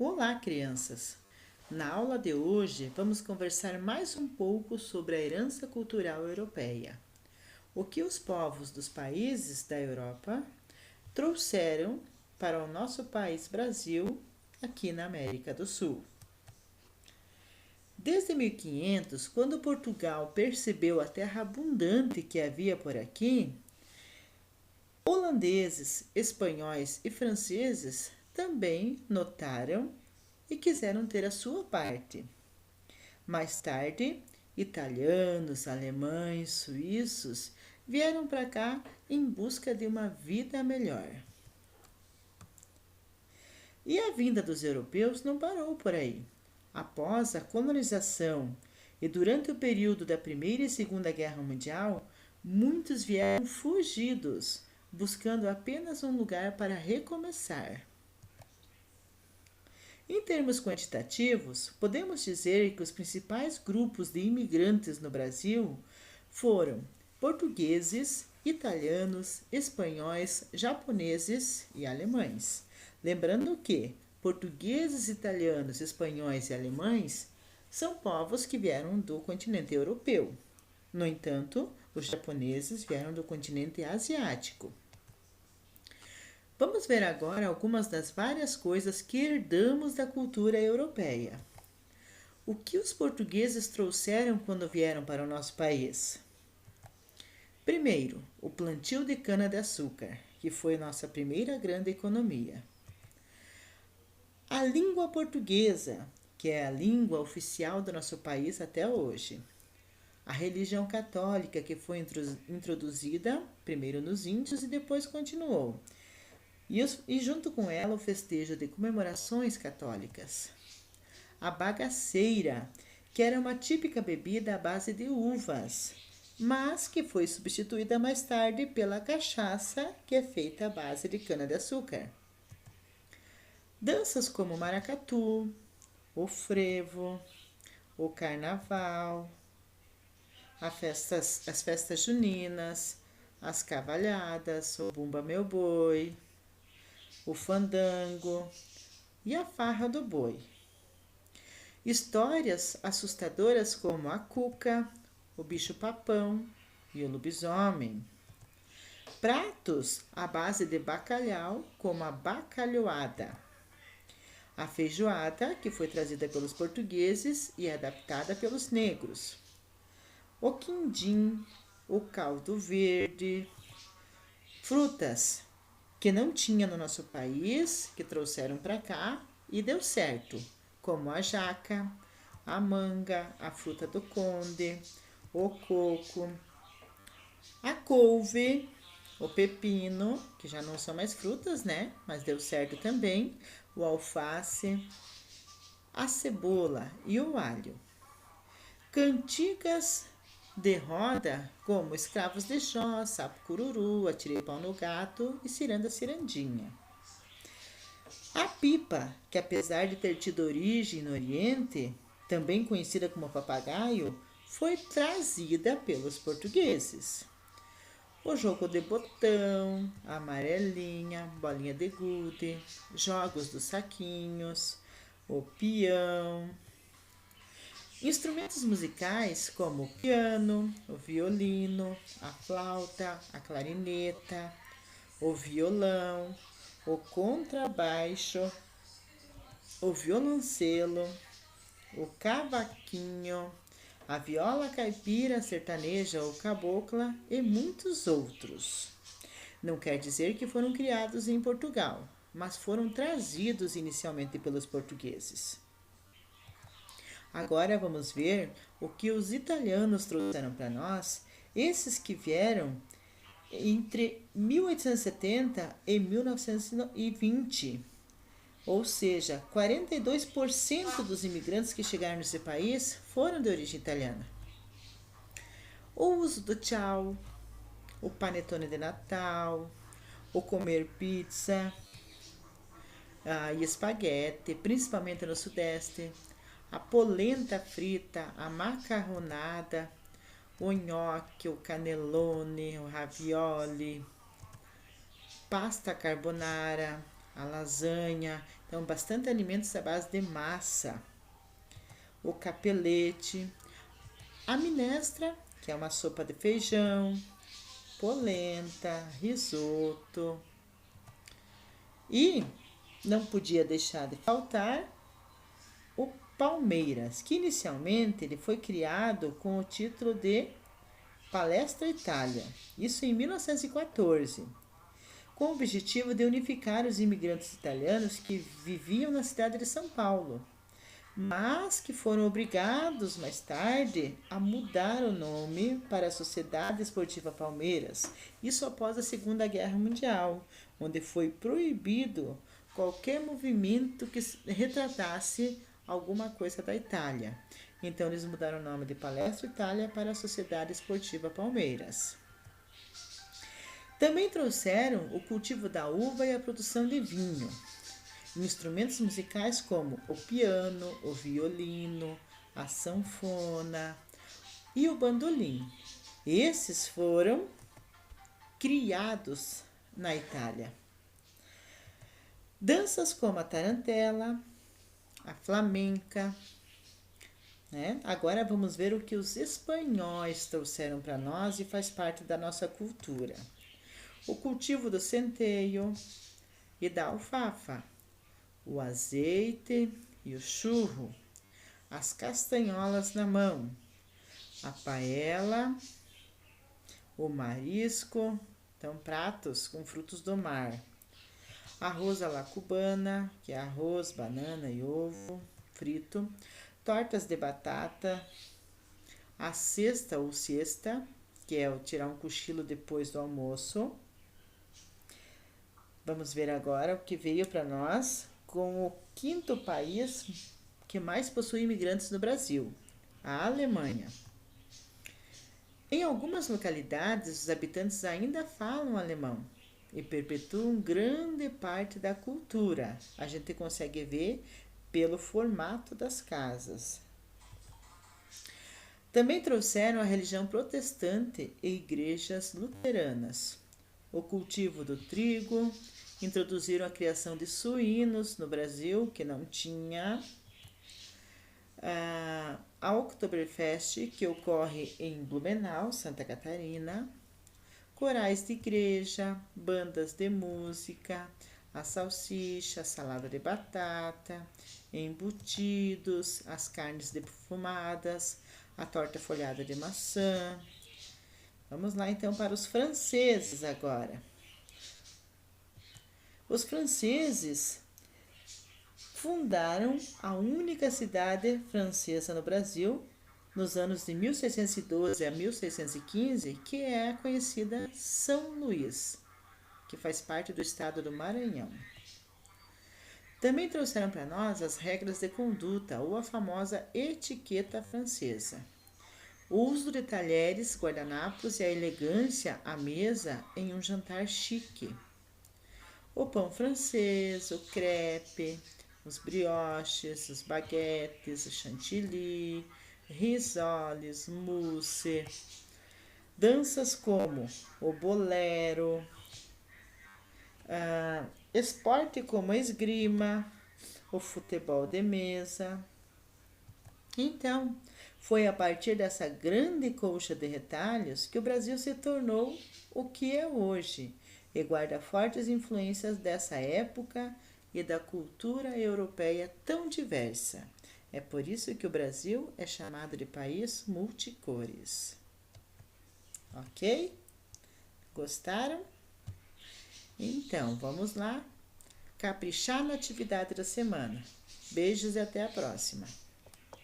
Olá, crianças! Na aula de hoje, vamos conversar mais um pouco sobre a herança cultural europeia. O que os povos dos países da Europa trouxeram para o nosso país Brasil, aqui na América do Sul. Desde 1500, quando Portugal percebeu a terra abundante que havia por aqui, holandeses, espanhóis e franceses também notaram e quiseram ter a sua parte. Mais tarde, italianos, alemães, suíços vieram para cá em busca de uma vida melhor. E a vinda dos europeus não parou por aí. Após a colonização e durante o período da Primeira e Segunda Guerra Mundial, muitos vieram fugidos, buscando apenas um lugar para recomeçar. Em termos quantitativos, podemos dizer que os principais grupos de imigrantes no Brasil foram portugueses, italianos, espanhóis, japoneses e alemães. Lembrando que portugueses, italianos, espanhóis e alemães são povos que vieram do continente europeu. No entanto, os japoneses vieram do continente asiático. Vamos ver agora algumas das várias coisas que herdamos da cultura europeia. O que os portugueses trouxeram quando vieram para o nosso país? Primeiro, o plantio de cana-de-açúcar, que foi nossa primeira grande economia. A língua portuguesa, que é a língua oficial do nosso país até hoje. A religião católica, que foi introduzida primeiro nos índios e depois continuou. E junto com ela o festejo de comemorações católicas. A bagaceira, que era uma típica bebida à base de uvas, mas que foi substituída mais tarde pela cachaça, que é feita à base de cana-de-açúcar. Danças como o maracatu, o frevo, o carnaval, as festas juninas, as cavalhadas, o bumba meu boi, o fandango e a farra do boi. Histórias assustadoras como a cuca, o bicho-papão e o lobisomem. Pratos à base de bacalhau, como a bacalhoada. A feijoada, que foi trazida pelos portugueses e adaptada pelos negros. O quindim, o caldo verde. Frutas que não tinha no nosso país, que trouxeram para cá e deu certo, como a jaca, a manga, a fruta do conde, o coco, a couve, o pepino, que já não são mais frutas, né? Mas deu certo também, o alface, a cebola e o alho. Cantigas de roda, como Escravos de Jó, Sapo Cururu, Atirei Pau no Gato e Ciranda Cirandinha. A pipa, que apesar de ter tido origem no Oriente, também conhecida como papagaio, foi trazida pelos portugueses. O jogo de botão, a amarelinha, bolinha de gude, jogos dos saquinhos, o peão. Instrumentos musicais como o piano, o violino, a flauta, a clarineta, o violão, o contrabaixo, o violoncelo, o cavaquinho, a viola caipira, sertaneja ou cabocla e muitos outros. Não quer dizer que foram criados em Portugal, mas foram trazidos inicialmente pelos portugueses. Agora vamos ver o que os italianos trouxeram para nós, esses que vieram entre 1870 e 1920. Ou seja, 42% dos imigrantes que chegaram nesse país foram de origem italiana. O uso do tchau, o panetone de Natal, o comer pizza e espaguete, principalmente no Sudeste, a polenta frita, a macarronada, o nhoque, o cannelloni, o ravioli, pasta carbonara, a lasanha. Então, bastante alimentos à base de massa. O capelete, a minestra, que é uma sopa de feijão, polenta, risoto. E não podia deixar de faltar o Palmeiras, que inicialmente ele foi criado com o título de Palestra Itália, isso em 1914, com o objetivo de unificar os imigrantes italianos que viviam na cidade de São Paulo, mas que foram obrigados mais tarde a mudar o nome para a Sociedade Esportiva Palmeiras, isso após a Segunda Guerra Mundial, onde foi proibido qualquer movimento que retratasse alguma coisa da Itália. Então eles mudaram o nome de Palestra Itália para a Sociedade Esportiva Palmeiras. Também trouxeram o cultivo da uva e a produção de vinho. Instrumentos musicais como o piano, o violino, a sanfona e o bandolim. Esses foram criados na Itália. Danças como a tarantela, a flamenca, né? Agora vamos ver o que os espanhóis trouxeram para nós e faz parte da nossa cultura. O cultivo do centeio e da alfafa, o azeite e o churro, as castanholas na mão, a paella, o marisco, então pratos com frutos do mar, arroz à la cubana, que é arroz, banana e ovo frito, tortas de batata, a cesta ou siesta, que é o tirar um cochilo depois do almoço. Vamos ver agora o que veio para nós com o quinto país que mais possui imigrantes no Brasil, a Alemanha. Em algumas localidades, os habitantes ainda falam alemão e perpetuam grande parte da cultura. A gente consegue ver pelo formato das casas. Também trouxeram a religião protestante e igrejas luteranas. O cultivo do trigo, introduziram a criação de suínos no Brasil, que não tinha. A Oktoberfest, que ocorre em Blumenau, Santa Catarina. Corais de igreja, bandas de música, a salsicha, a salada de batata, embutidos, as carnes defumadas, a torta folhada de maçã. Vamos lá então para os franceses agora. Os franceses fundaram a única cidade francesa no Brasil nos anos de 1612 a 1615, que é a conhecida São Luís, que faz parte do estado do Maranhão. Também trouxeram para nós as regras de conduta, ou a famosa etiqueta francesa. O uso de talheres, guardanapos e a elegância à mesa em um jantar chique. O pão francês, o crepe, os brioches, os baguetes, o chantilly, risoles, mousse. Danças como o bolero, esporte como a esgrima, o futebol de mesa. Então, foi a partir dessa grande colcha de retalhos que o Brasil se tornou o que é hoje e guarda fortes influências dessa época e da cultura europeia tão diversa. É por isso que o Brasil é chamado de país multicores. Ok? Gostaram? Então, vamos lá caprichar na atividade da semana. Beijos e até a próxima!